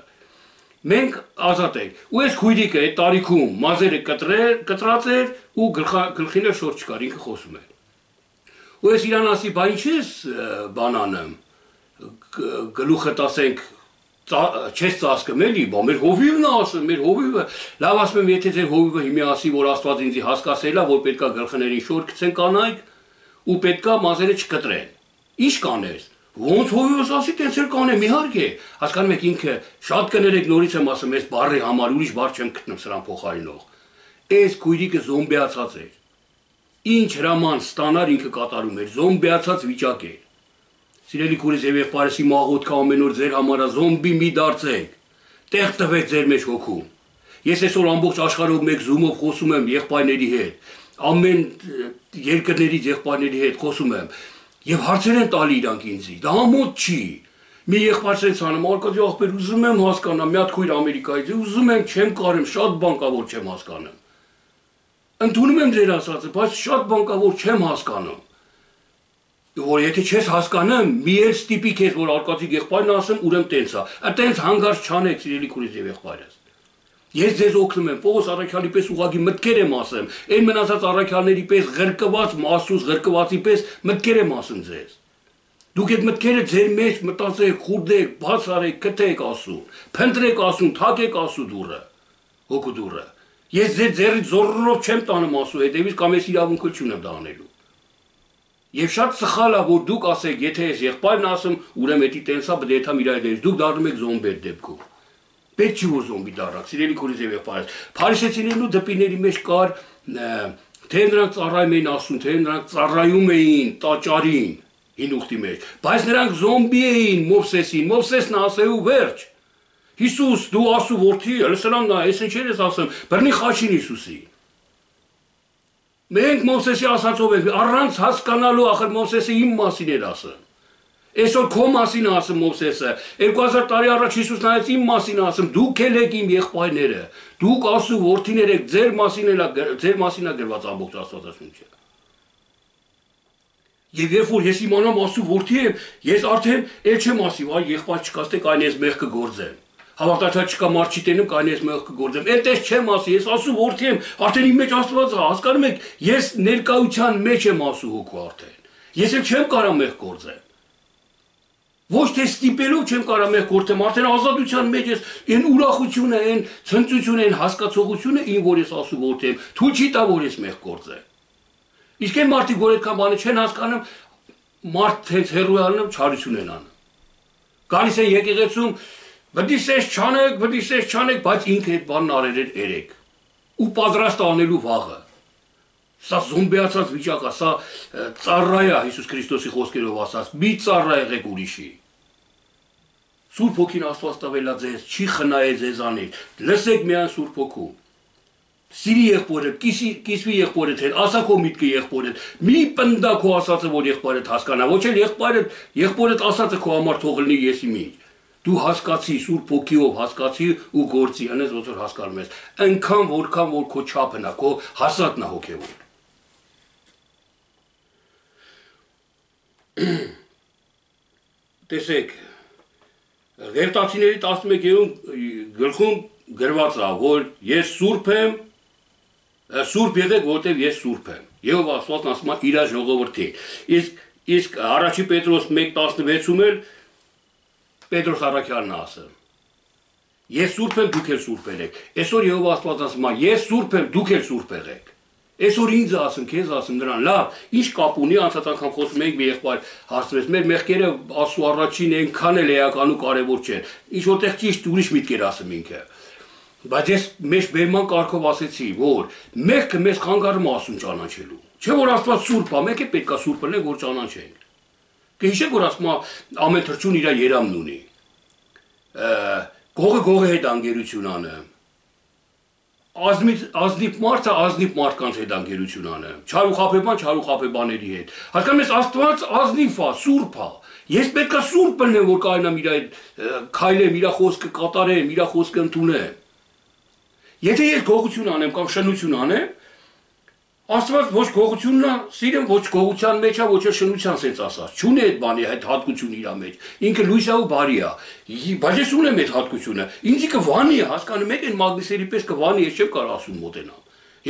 Մենք ազատ ենք։ Ու այս քույրիկը այդ տարիքում մազերը կտրած էր ու գլխին էլ շոր չկար, ինքը խոսում էր։ Ու ես իրան ասի, բա ինչ ես բանանում, գլուխը ասենք չես ծածկում էլի, բա մեր հովիվն է ասում, մեր հովիվը, լավ ասում եմ, եթե ձեր հովիվը հիմա ասի, որ Աստված ինձ հասկացել է, որ պետքա գլխներին շոր գցեն կանայք ու պետքա մազերը չկտրեն։ Ինչ կանես։ Ոնց հովիվս ասի, տենց էլ կանեմ, իհարկե։ Հասկանում եք, ինքը շատ կներեք, նորից եմ ասում, այս բառի համար ուրիշ բառ չեմ գտնում սրան փոխարինող։ Այս քույրիկը զոմբիացած էր։ Ինչ հրաման ստանար ինքը կատարում էր, զոմբիացած վիճակ էր։ Սիրելի քուրս եւ եղբայրս իմ աղոթքը ամեն օր ձեր համար զոմբի մի դարձեք։ Տեղ տվեք ձեր մեջ հոգում։ Ես այսօր ամբողջ աշխարհով մեկ զումով խոսում եմ եղբայրների հետ, ամեն երկրներից եղբայրների հետ խոսում եմ եւ հարցեր են տալի իրանք ինձի։ Դա ամոթ չի։ Մի եղբայրս անում, արկադի ախպեր, ուզում եմ հասկանամ, մի հատ քույր Ամերիկայից, ուզում եմ, չեմ կարեմ, շատ բան կա որ չեմ հասկանում։ Ընդունում եմ ձեր ասածը, բայց շատ բան կա որ չեմ հասկանում։ Որ եթե չես հասկանում, մի էլ ստիպի քեզ, որ արկածի եղբայրն ասեմ, ուրեմն տենց է։ Այտենց հանգարց չանեք, սիրելի քուրս եւ եղբայրս։ Ես ձեզ օգնում եմ, Պողոս առաքյալի պես ուղղակի մտքեր եմ ասում, այն մնացած առաքյալների պես ղրկված, մասուս ղրկվածի պես մտքեր եմ ասում ձեզ։ Դուք այդ մտքերը ձեր մեջ մտածեք, խուրդեք, բաց արեք, կթեք ասում, փնտրեք ասում, թակեք ասու դուրը, հոգու դուրը։ Ես ձեր ձեռից զորրով չեմ տանում ասու հետևից կամ ես իրավունքը չունեմ դա անելու։ Եվ շատ սխալ է, որ դուք ասեք, եթե ես եղբայրն ասում, ուրեմն էդի տենսա բդեթամ իրայդերից, դուք դառնում եք զոմբի այդ դեպքով։ Պետք չի որ զոմբի դառնաք, սիրելի քուրս եւ եղբայրս։ Փարիսեցիներն ու դպիների մեջ կար, թե նրանք ծառայում էին ասում, թե նրանք ծառայում էին տաճարին, հին ուխտի մեջ, բայց նրանք զոմբի էին Մովսեսին, Մովսեսն ասեու վերջ։ Հիսուս, դու ասու որդի, լսրանն է, ես ինչեր ես ասում, բռնի խաչին Հիսուսի։ Մենք Մովսեսի ասածով ենք, առանց հասկանալու ախր Մովսեսը իմ մասին էր ասում։ Այսօր քո մասին ասում Մովսեսը, 2000 տարի առաջ Հիսուսն այց իմ մասին ասում, դուք եք իմ եղբայրները, դուք ասու որդիներ եք, ձեր մասին է գրված ամբողջ Աստվածաշունչը։ Եվ երբ որ ես իմանամ ասու որդի եմ, ես արդեն էլ չեմ ասի, այ եղբայր չկաստեք այն ես մեղքը գործեմ։ Հավատացած չկա մարդ չի տենում, կայն ես մեղքը գործեմ։ Այդպես չեմ ասի, ես ասու որդի եմ, արդեն իմ մեջ Աստված է, հասկանում եք, ես ներկայության մեջ եմ ասու հոգու արդեն։ Ես էլ չեմ կարող մեղք գործել։ Ոչ թե ստիպելով չեմ կարող մեղք գործեմ, արդեն ազատության մեջ ես այն ուրախությունը, այն ցնծությունը, այն հասկացողությունը ին որ ես ասու որդի եմ, թույլ չի տա որ ես մեղք գործեմ։ Իսկ այն մարդիկ որ այդքան բանը չեն հասկանում, մարդ հենց հերոյ անում չարություն են անում։ Գալիս են եկեղեցում բդիսես չանեք, բայց ինքը այդ բանն արել էր երեք։ Ու պատրաստ անելու վաղը։ Սա զոմբիացած վիճակ է, սա ծառայ է Հիսուս Քրիստոսի խոսքերով ասած, մի ծառայ եղեք ուրիշի։ Սուրբ Հոգին Աստված տվել է ձեզ, չի խնայել ձեզանից։ Լսեք միայն Սուրբ Հոգու։ Սիրի եղբորդ, կիսվի եղբորդ հետ, ասա քո միտքը եղբորդ։ Մի պնդա քո ասածը, որ եղբորդ հասկանա, ոչ էլ եղբորդ ասածը քո համար թող լինի եսի միջ։ Դու հասկացի, Սուրբ Հոգիով հասկացի ու գործի, այնպես ոնց որ հասկանում ես։ Այնքան որքան որ քո չափն է, քո հասածն է հոգևոր։ Տեսեք, Ղևտացիների 11-ում գլխում գրված է, որ ես սուրբ եմ, սուրբ եղեք, որտեղ ես սուրբ եմ։ Եվ Աստվածն ասում է իր ժողովրդի։ Իսկ առաջի Պետրոս 1:16-ում էլ Պետրոս առաքյալն ասում։ Ես սուրբ եմ, դուք էլ սուրբ եղեք։ Այսօր Եհովա Աստված ասում է, ես սուրբ եմ, դուք էլ սուրբ եղեք։ Այսօր ինձ ասում, քեզ ասում նրան, լավ, ինչ կապ ունի, անցած անգամ խոսում ենք մի եղբայր հարցրեց, մեր մեղքերը ասու առաջին այնքան էլ էական ու կարևոր չեն։ Ինչ որտեղ ճիշտ ուրիշ միտքեր ասում ինքը։ Բայց ես մեջ բերման կարգով ասեցի, որ մեղքը մեզ խանգարում ասում ճանաչելու։ Չէ որ Աստված սուրբ է, մենք է պետքա սուրբ լինենք, որ ճանաչենք։ Կհիշեք, որ ասում է ամեն թրջուն իր երամն ունի։ Գողը հետ անգերություն անը։ Ազնիվ մարդը ազնիվ մարդկանց հետ անգերություն անը։ Չարուխապեբաների հետ։ Հասկանում ես, Աստված ազնիվ է, սուրբ է։ Ես պետքա սուրբ լինեմ, որ կարողանամ իր այդ քայլեմ, իր խոսքը կատարեմ, իր խոսքը ընդունեմ։ Եթե ես գողություն անեմ կամ շնություն անեմ, Աստված ոչ գողությունն է, սիրեմ ոչ գողության մեջ է, ոչ շնության sense ասած։ Չունի այդ բանի այդ հատկությունը իր մեջ։ Ինքը լույս է ու բարի է։ Բայց ես ունեմ այդ հատկությունը։ Ինձ կվանի է, հասկանում եք, այն մագնիսերի պես կվանի, ես չեմ կարող ասում մոտենամ։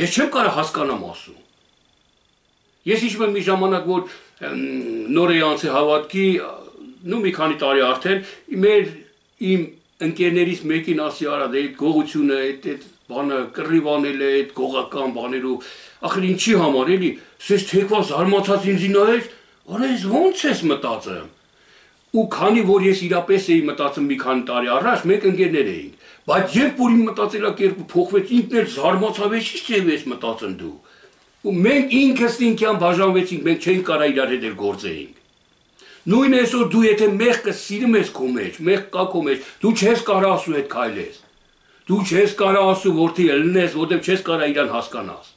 Ես չեմ կարող հասկանամ ասում։ Ես հիշում եմ մի ժամանակ, որ նորեյանցի հավատքի, մի քանի տարի արդեն, իմ ընկերներից մեկին ասի արա, դե այդ գողությունը, այդ բանը կռիվանել է, այդ գողական բաներով, ախր ինչի համար էլի, սես թեկված զարմացած ինձի նայեց, արա ես ոնց ես մտածեմ։ Ու քանի որ ես իրապես էի մտածում մի քանի տարի առաջ, մենք ընկերներ էինք, բայց երբ որ իմ մտածելակերպը փոխվեց, ինքն էլ զարմացավ, ի՞նչ ես մտածում դու։ Ու մենք ինքս ինքյան բաժանվեցինք, մենք չենք կարող իրար հետ գործեինք։ Նույն այսօր դու եթե մեղքը սիրում ես քո մեջ, մեղք կա քո մեջ, դու չես կարող ասու հետ քայլես։ Դու չես կարող ասու որդի ելնես, որտեղ չես կարող իրան հասկանաս։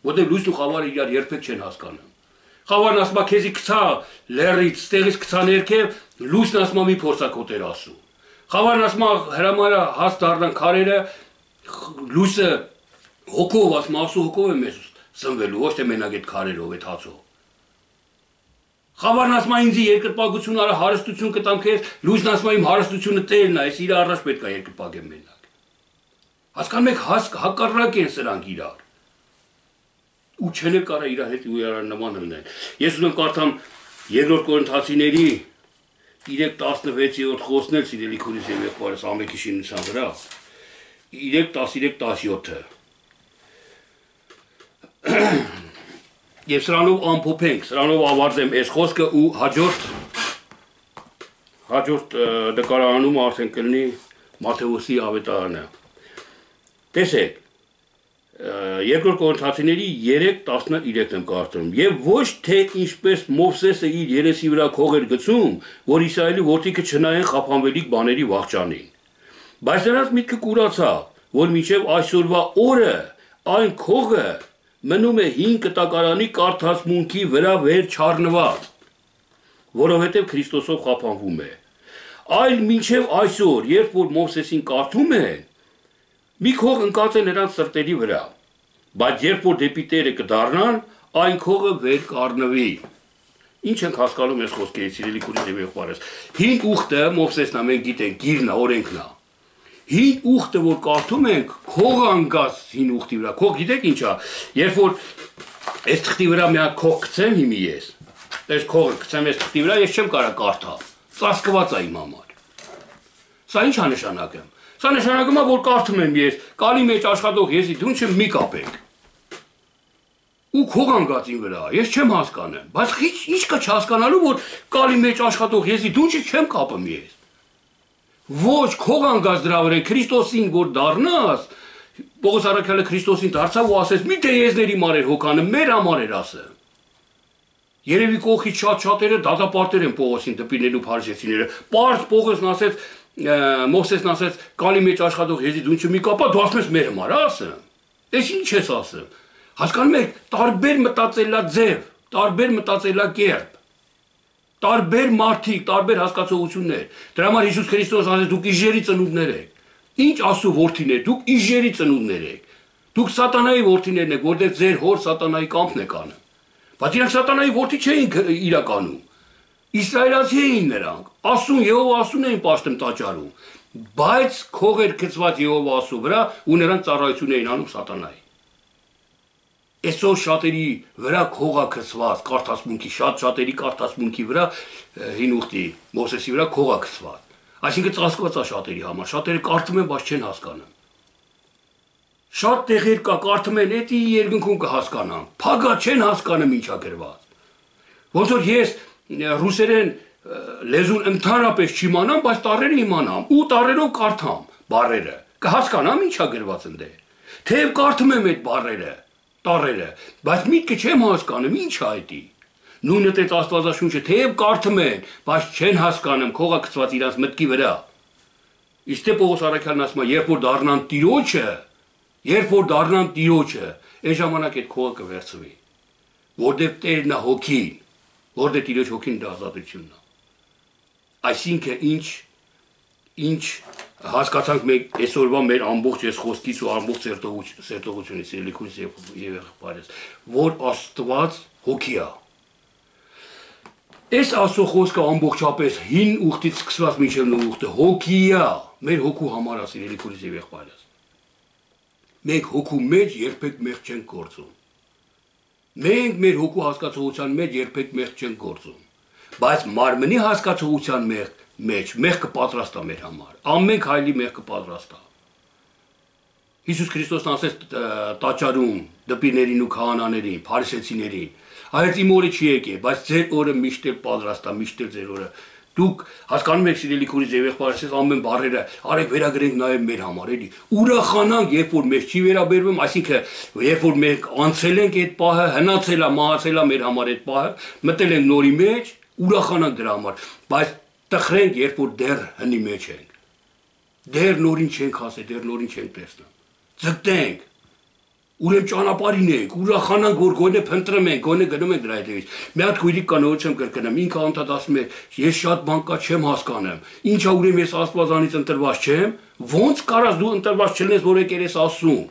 Որտեղ լույսն ու խավարը իրար երբեք չեն հասկանում։ Խավարն ասում է քեզի գցա լերից, ստեղից գցա ներքև, լույսն ասում է մի փորձակոտ էր ասում։ Խավարն ասում է հրամանը հաս դառնան քարերը, լույսը հոգով ասում է, ասու հոգով է մեզ սնվելու, ոչ թե մենակ այդ քարերով, այդ հացով։ Խավարն ասում է ինձ երկրպագություն արա հարստություն կտամ քեզ, լույսն ասում է իմ հարստությունը Տերն է, ես իր առաջ պետք է երկրպագեմ մենակ։ Հասկանում եք, հակառակ են սրանք իրար։ Ու չեն կարող իր հետ ու իրար նման լինել։ Ես ուզում կարդամ Երկրորդ Կորինթացիների 3:16-րդ խոսքն էլ սիրելի քույրս եւ եղբայրս ամենքի շինության վրա 3:13-17-ը Եվ սրանով ամփոփենք, սրանով ավարտեմ այս խոսքը ու հաջորդ նկարահանումը արդեն կլինի Մատթեոսի ավետարանը։ Տեսեք, Երկրորդ Կորինթացիների 3:13-ն եմ կարդում։ Եվ ոչ թե ինչպես Մովսեսը իր երեսի վրա քող էր գցում, որ Իսրայելի որդիքը չնայեն խափանվելիք բաների վախճանին։ Բայց նրանց միտքը կուրացավ, որ մինչև այսօրվա օրը այն քողը մնում է հին կտակարանի կարդացմունքի վրա վեր չառնված, որովհետև Քրիստոսով խափանվում է։ Այլ մինչև այսօր, երբ որ Մովսեսին կարդում են, մի քող ընկած է նրանց սրտերի վրա, բայց երբ որ դեպի Տերը կդառնան, այն քողը վեր կառնվի։ Ինչ ենք հասկանում այս խոսքերից, սիրելի քույրեր եւ եղբայրս։ Հին ուխտը Մովսեսն է, մենք գիտենք, գիրն է, օրենքն է։ Հին ուխտը որ կարդում ենք, քող անգած հին ուխտի վրա, քող գիտեք ինչ է, երբ որ այս թղթի վրա մի հատ քող գցեմ հիմի ես, այս քողը գցեմ այս թղթի վրա, ես չեմ կարող կարդալ, ծածկված է իմ համար։ Սա ինչ է նշանակում։ Սա նշանակում է, որ կարդում եմ ես, կալի մեջ աշխատող եզի դունչը մի կապեք։ Ու քող անգածին վրա, ես չեմ հասկանում, բայց ինչ կա չհասկանալու, որ կալի մեջ աշխատող եզի դունչը չեմ կապում ես։ Ոչ քող անգած դրա վրա Քրիստոսին որ դառնաս, Պողոս առաքյալը Քրիստոսին դարձավ ու ասեց՝ «Միթե եզների մարեր հոգանը մեր համար էր ասը»։ Երևի կողքից շատ-շատերը դատապարտեր են Պողոսին դպիրնելու փարիսեցիները։ Պարզ Պողոսն ասեց, Մովսեսն ասեց՝ «Կալի մեջ աշխատող եզի դունչը մի կապա, դու ասում ես մեր համար ասը»։ Էս ինչ ես ասում։ Հասկանում եք, տարբեր մտածելաձև, տարբեր մտածելակերպ, տարբեր մարդիկ, տարբեր հասկացողություններ։ Դրա համար Հիսուս Քրիստոս ասեց՝ դուք իժերի ծնունդներ եք։ Ինչ ասու որդիներ, դուք իժերի ծնունդներ եք։ Դուք սատանայի որդիներն եք, որտեղ ձեր հոր սատանայի կամքն եք անում։ Բայց իրանք սատանայի որդի չէին իրականում։ Իսրայելացի էին նրանք, ասուն Եհովա ասուն էին պաշտում տաճարում, բայց քող էր գցված Եհովա ասու վրա ու նրանք ծառայություն էին անում սատանայի։ Այսօր շատերի վրա քող է գցված կարդացմունքի, շատերի կարդացմունքի վրա հին ուխտի Մովսեսի վրա քող է գցված։ Այսինքն ծածկված է շատերի համար, շատերը կարդում են, բայց չեն հասկանում։ Շատ տեղեր կա, կարդում են, էդի երկնքում կհասկանան, փագա չեն հասկանում ինչ է գրված։ Ոնց որ ես ռուսերեն լեզուն ընդհանրապես չիմանամ, բայց տառերը իմանամ, ու տառերով կարդամ բառերը, կհասկանամ ինչ է գրված ընդե։ Թեև կարդում եմ այդ բառերը, տառերը, բայց միտքը չեմ հասկանում, ինչ է այդի։ Նույնը տեց Աստվածաշունչը, թեև կարդում են, բայց չեն հասկանում, քողը գցված իրաց մտքի վրա։ Իսկ թե Պողոս առաքյալն ասում է, երբ որ դառնան Տիրոջը, այն ժամանակ այդ քողը կվերցվի, որտեղ Տերն է հոգին, որտեղ Տիրոջ հոգին դա ազատությունն է։ Այսինքն ինչ հասկացանք մենք այսօրվա մեր ամբողջ այս խոսքից ու ամբողջ սերտողությունից ելիքույս եւ եղբայրս, որ Աստված հոգի է։ Այս Աստծո խոսքը ամբողջապես հին ուխտից սկսված մինչև նոր ուխտը հոգի է, մեր հոգու համար է ելիքույս եւ եղբայրս։ Մենք հոգու մեջ երբեք մեղք չենք գործում։ Մենք մեր հոգու հասկացողության մեջ երբեք մեղք չենք գործում, բայց մարմնի հասկացողության մեջ մեղքը պատրաստ է մեր համար, ամեն քայլի մեղքը պատրաստ է։ Հիսուս Քրիստոսն ասեց տաճարում դպիրներին ու քահանաներին, փարիսեցիներին, հայց իմ օրը չի եկել, բայց ձեր օրը միշտ էլ պատրաստ է, միշտ էլ ձեր օրը։ Դուք հասկանում եք սիրելի քուրից եւ եղբայրս, ամեն բառերը արեք վերագրենք նաեւ մեր համար, էլի։ Ուրախանանք, երբ որ մեզ չի վերաբերվում, այսինքն երբ որ մենք անցել ենք այդ պահը, հնացել է, մահացել է մեր համար այդ պահը, մտել ենք նորի մեջ, ուրախանանք դրա համար, բայց տխրենք, երբ որ դեռ հնի մեջ ենք։ Դեռ նորին չենք հասել, դեռ նորին չենք տեսնում։ Ձգտենք։ Ուրեմն ճանապարհին ենք, ուրախանանք, որ գոնե փնտրում ենք, գոնե գնում ենք դրա հետևից։ Մի հատ քույրիկ կա, նոր չեմ կրկնեմ, ինքը անդադ ասում է, ես շատ բան կա չեմ հասկանում։ Ինչա ուրեմն ես Աստվածանից ընտրված չեմ, ո՞նց կարաս դու ընտրված չլինես, որ եկել ես ասում։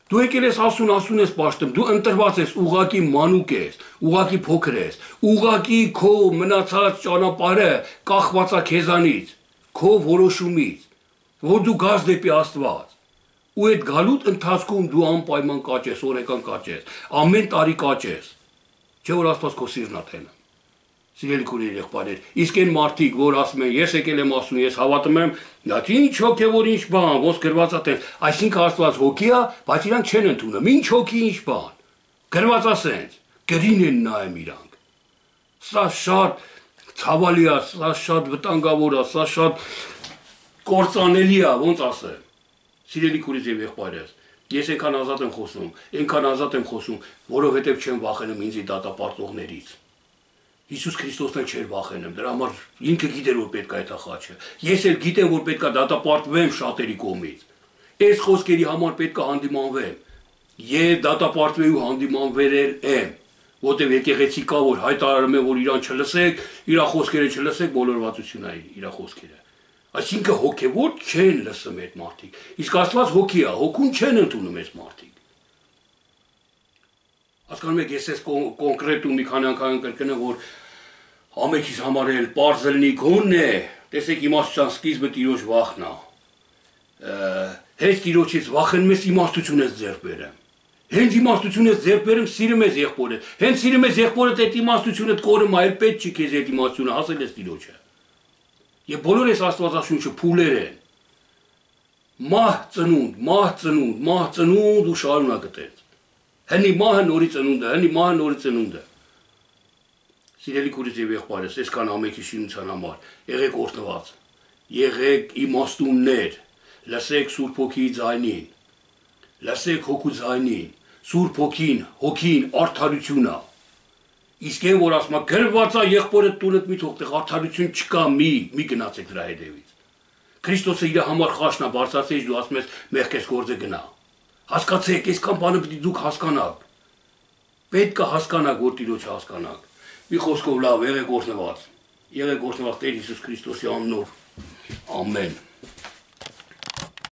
Դու եկել ես ասուն ես պաշտում, դու ընտրված ես, ուղակի մանուկ ես, ուղակի փոքր ես, ուղակի քո մնացած ճանապարհը կախված է քեզանից, քո որոշումից, որ դու գաս դեպի Աստված։ Ու այդ գալուտ ընթացքում դու անպայման կաճես, օրեկան կաճես, ամեն տարի կաճես, չէ որ Աստված քո սիրտն է թենում։ Սիրելի քույրեր, եղբայրներ, իսկ այն մարդիկ, որ ասում են, ես եկել եմ ասում, ես հավատում եմ, դա ինչ հոգևոր ինչ բան, ոնց գրված է տեղ, այսինքն Աստված հոգի է, բայց իրանք չեն ընդունում, ինչ հոգի, ինչ բան։ Գրված է սենց, գրին են նայում իրանք։ Սա շատ ցավալի է, սա շատ վտանգավոր է, սա շատ կործանելի է, ոնց ասեմ։ Սիրելի քույրեր եւ եղբայրեր, ես այնքան ազատ եմ խոսում, որովհետեւ չեմ վախենում ինձի դատապարտողներից։ Հիսուս Քրիստոսն էլ չէր վախենում, դրա համար ինքը գիտեր, որ պետք է այդ խաչը։ Ես էլ գիտեմ, որ պետք է դատապարտվեմ շատերի կողմից։ Այս խոսքերի համար պետք է հանդիմանվեմ։ Եվ դատապարտվելու հանդիմանվել եմ, որտեղ եկեղեցի կա, որ հայտարարում է, որ իրան չլսեք, իր խոսքերը չլսեք, բոլորվածություն է իր խոսքերը։ Այսինքն հոգևոր չեն լսում այդ մարդիկ։ Իսկ Աստված հոգի է, հոգուն չեն ընդունում այս մարդիկ։ Հասկանում եք, ես այս կոնկրետ ու մի քանի անգամ կրկնեմ, որ ամենքից համար էլ պարզ լինի գոնն է, տեսեք իմաստության սկիզբը Տիրոջ վախն է։ Հենց Տիրոջից վախենում ես, իմաստություն ես ձեռք բերում։ Հենց իմաստություն ես ձեռք բերում, սիրում ես եղբորդ։ Հենց սիրում ես եղբորդ, այդ իմաստությունը կորում է, այլ պետք չի քեզ այդ իմաստությունը, հասել ես Տիրոջը։ Եվ բոլոր այս Աստվածաշունչը փուլեր են։ Մահ ծնունդ ու շարունակը տենց։ Հնի մահը նորի ծնունդը, հնի մահը նորի ծնունդը։ Սիրելի քույրեր եւ եղբայրս, այսքան ամենքի շինության համար, եղեք օրհնված, եղեք իմաստուններ, լսեք Սուրբ Հոգիի ձայնին, լսեք հոգու ձայնին, Սուրբ հոգին արդարություն է։ Իսկ այն որ ասում է գրված է եղբորդ տունդ մի թողտեղ արդարություն չկա, մի գնացեք դրա հետևից։ Քրիստոսը իր համար խաշնա բարձրացրեց, դու ասում ես մեղքես գործը գնա։ Հասկացեք, այսքան բանը պիտի դուք հասկանաք։ Պետք է հասկանաք, որ Տիրոջը հասկանաք։ Մի խոսքով լավ, եղեք օրհնված։ Եղեք օրհնված Տեր Հիսուս Քրիստոսի անունով։ Ամեն։